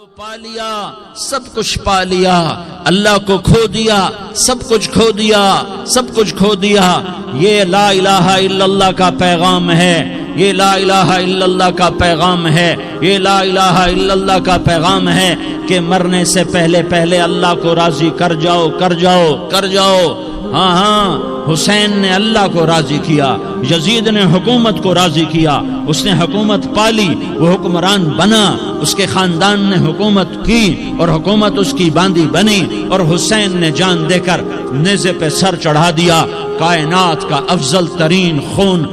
پا لیا سب کچھ پا لیا، اللہ کو کھو دیا سب کچھ کھو دیا، سب کچھ کھو دیا۔ یہ لا الہ الا اللہ کا پیغام ہے، یہ لا الہ الا اللہ کا پیغام ہے، یہ لا الہ الا اللہ کا پیغام ہے کہ مرنے سے پہلے پہلے اللہ کو راضی کر جاؤ کر جاؤ کر جاؤ۔ ہاں ہاں، حسین نے اللہ کو راضی کیا، یزید نے حکومت کو راضی کیا، اس نے حکومت پالی، وہ حکمران بنا، اس کے خاندان نے حکومت کی اور حکومت اس کی باندھی بنی، اور حسین نے جان دے کر نیزے پہ سر چڑھا دیا۔ کائنات کا افضل ترین خون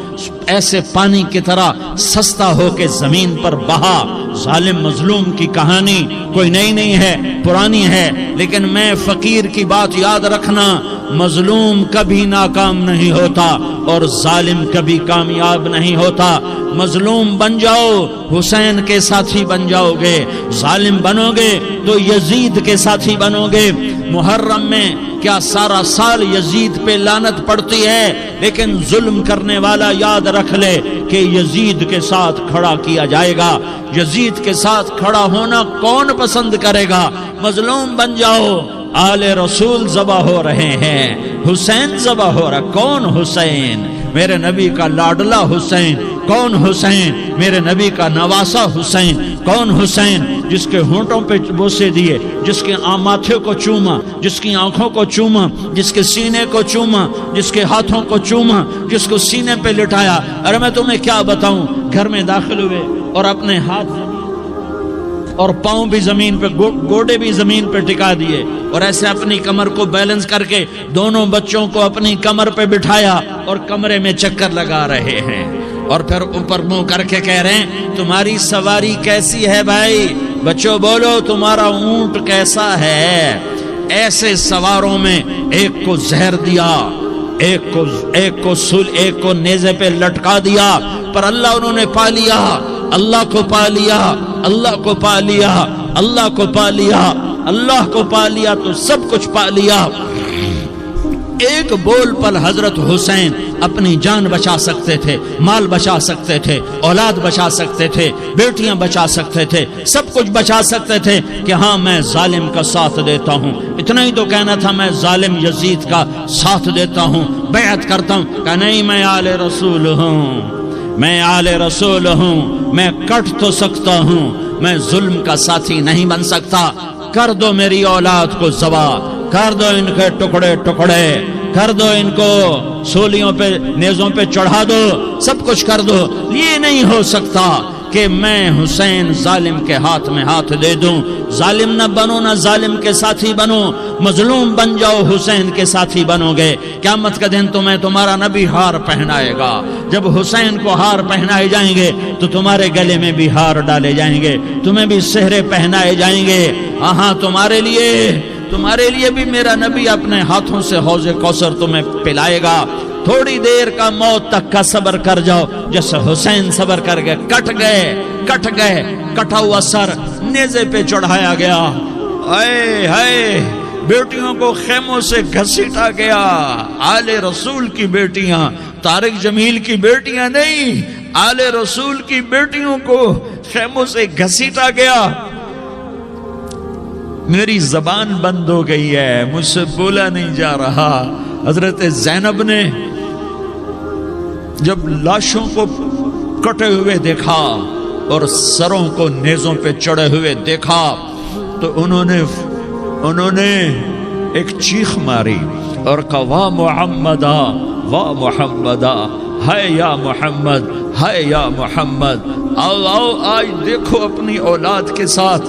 ایسے پانی کی طرح سستا ہو کے زمین پر بہا۔ ظالم مظلوم کی کہانی کوئی نئی نہیں ہے، پرانی ہے، لیکن میں فقیر کی بات یاد رکھنا، مظلوم کبھی ناکام نہیں ہوتا اور ظالم کبھی کامیاب نہیں ہوتا۔ مظلوم بن جاؤ حسین کے ساتھی بن جاؤ گے، ظالم بنو گے تو یزید کے ساتھی بنو گے۔ محرم میں کیا سارا سال یزید پہ لعنت پڑتی ہے، لیکن ظلم کرنے والا یاد رکھ لے کہ یزید کے ساتھ کھڑا کیا جائے گا۔ یزید کے ساتھ کھڑا ہونا کون پسند کرے گا؟ مظلوم بن جاؤ۔ آل رسول ذبح ہو رہے ہیں، حسین ذبح ہو رہا۔ کون حسین؟ میرے نبی کا لاڈلا حسین۔ کون حسین؟ میرے نبی کا نواسا حسین۔ کون حسین؟ جس کے ہونٹوں پہ بوسے دیے، جس کے ماتھے کو چوما، جس کی آنکھوں کو چوما، جس کے سینے کو چوما، جس کے ہاتھوں کو چوما، جس کو سینے پہ لٹایا۔ ارے میں تمہیں کیا بتاؤں، گھر میں داخل ہوئے اور اپنے ہاتھ اور پاؤں بھی زمین پہ، گوڑے بھی زمین پہ ٹکا دیے، اور ایسے اپنی کمر کو بیلنس کر کے دونوں بچوں کو اپنی کمر پہ بٹھایا اور کمرے میں چکر لگا رہے ہیں، اور پھر اوپر منہ کر کے کہہ رہے ہیں تمہاری سواری کیسی ہے بھائی؟ بچوں بولو تمہارا اونٹ کیسا ہے؟ ایسے سواروں میں ایک کو زہر دیا، ایک کو نیزے پہ لٹکا دیا، پر اللہ انہوں نے پا لیا، اللہ کو پا لیا، اللہ کو پا لیا، اللہ کو پا لیا، اللہ کو پا لیا تو سب کچھ پا لیا۔ ایک بول پر حضرت حسین اپنی جان بچا سکتے تھے، مال بچا سکتے تھے، اولاد بچا سکتے تھے، بیٹیاں بچا سکتے تھے، سب کچھ بچا سکتے تھے کہ ہاں میں ظالم کا ساتھ دیتا ہوں۔ اتنا ہی تو کہنا تھا میں ظالم یزید کا ساتھ دیتا ہوں، بیعت کرتا ہوں، کہ نہیں میں آل رسول ہوں، میں آل رسول ہوں، میں کٹ تو سکتا ہوں، میں ظلم کا ساتھی نہیں بن سکتا۔ کر دو میری اولاد کو ذبح، کر دو ان کے ٹکڑے ٹکڑے، کر دو ان کو سولیوں پہ نیزوں پہ چڑھا دو، سب کچھ کر دو۔ یہ نہیں ہو سکتا کہ میں حسین ظالم کے ہاتھ میں ہاتھ دے دوں۔ ظالم نہ بنو، نہ ظالم کے ساتھی بنو، مظلوم بن جاؤ، حسین کے ساتھی بنو گے۔ قیامت کا دن تمہیں تمہارا نبی ہار پہنائے گا۔ جب حسین کو ہار پہنائے جائیں گے تو تمہارے گلے میں بھی ہار ڈالے جائیں گے، تمہیں بھی سہرے پہنائے جائیں گے۔ ہاں تمہارے لیے بھی میرا نبی اپنے ہاتھوں سے حوض کوثر تمہیں پلائے گا۔ تھوڑی دیر کا موت تک کا صبر کر جاؤ، جیسے حسین صبر کر گئے، کٹ گئے، کٹا ہوا سر نیزے پہ چڑھایا گیا۔ اے ہائے، بیٹیوں کو خیموں سے گھسیٹا گیا۔ آل رسول کی بیٹیاں، طارق جمیل کی بیٹیاں نہیں، آل رسول کی بیٹیوں کو خیموں سے گھسیٹا گیا۔ میری زبان بند ہو گئی ہے، مجھ سے بولا نہیں جا رہا۔ حضرت زینب نے جب لاشوں کو کٹے ہوئے دیکھا اور سروں کو نیزوں پہ چڑھے ہوئے دیکھا تو انہوں نے ایک چیخ ماری اور کہا واہ محمدہ، واہ محمدہ، ہے یا محمد، ہے یا محمد۔ آؤ آج دیکھو اپنی اولاد کے ساتھ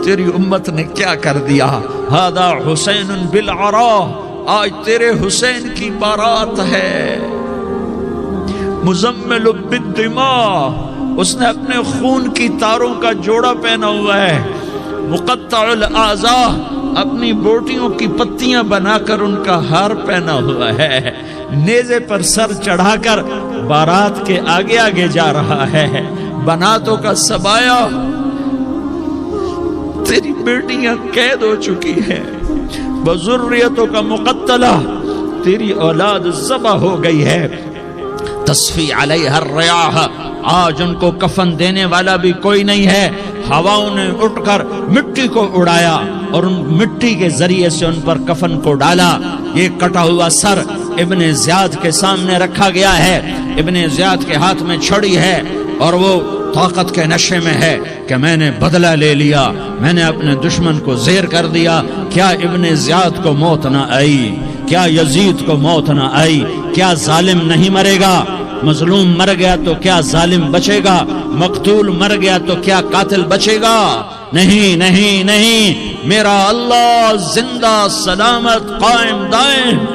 تیری امت نے کیا کر دیا۔ ہذا حسین بالعراء، آج تیرے حسین کی بارات ہے۔ مزمل بالدماء، اس نے اپنے خون کی تاروں کا جوڑا پہنا ہوا ہے۔ مقطع الاعضاء، اپنی بوٹیوں کی پتیاں بنا کر ان کا ہار پہنا ہوا ہے۔ نیزے پر سر چڑھا کر بارات کے آگے آگے جا رہا ہے۔ بناتوں کا سبایا، تیری بیٹیاں قید ہو چکی ہیں، بذریتوں کا مقتلہ، تیری اولاد ذبح ہو گئی ہے۔ تصفی علیہ الریاح، آج ان کو کفن دینے والا بھی کوئی نہیں ہے۔ ہواؤں نے اٹھ کر مٹی کو اڑایا اور ان مٹی کے ذریعے سے ان پر کفن کو ڈالا۔ یہ کٹا ہوا سر ابن زیاد کے سامنے رکھا گیا ہے، ابن زیاد کے ہاتھ میں چھڑی ہے اور وہ طاقت کے نشے میں ہے کہ میں نے بدلہ لے لیا، میں نے اپنے دشمن کو زیر کر دیا۔ کیا ابن زیاد کو موت نہ آئی؟ کیا یزید کو موت نہ آئی؟ کیا ظالم نہیں مرے گا؟ مظلوم مر گیا تو کیا ظالم بچے گا؟ مقتول مر گیا تو کیا قاتل بچے گا؟ نہیں نہیں نہیں، میرا اللہ زندہ سلامت قائم دائم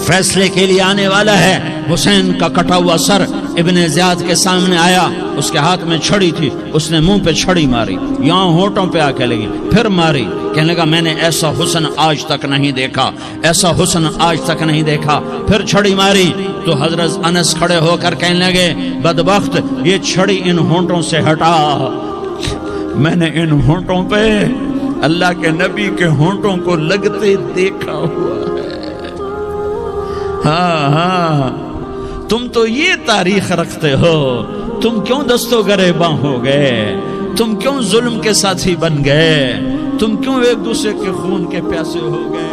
فیصلے کے لیے آنے والا ہے۔ حسین کا کٹا ہوا سر ابن زیاد کے سامنے آیا، اس کے ہاتھ میں چھڑی تھی، اس نے منہ پہ چھڑی ماری، یہاں ہونٹوں پہ آ کے لگی، پھر ماری، کہنے لگا میں نے ایسا حسن آج تک نہیں دیکھا، ایسا حسن آج تک نہیں دیکھا، پھر چھڑی ماری تو حضرت انس کھڑے ہو کر کہنے لگے بدبخت یہ چھڑی ان ہونٹوں سے ہٹا، میں نے ان ہونٹوں پہ اللہ کے نبی کے ہونٹوں کو لگتے دیکھا ہوا ہے۔ ہاں تم تو یہ تاریخ رکھتے ہو، تم کیوں دستوں گریباں ہو گئے؟ تم کیوں ظلم کے ساتھی بن گئے؟ تم کیوں ایک دوسرے کے خون کے پیاسے ہو گئے؟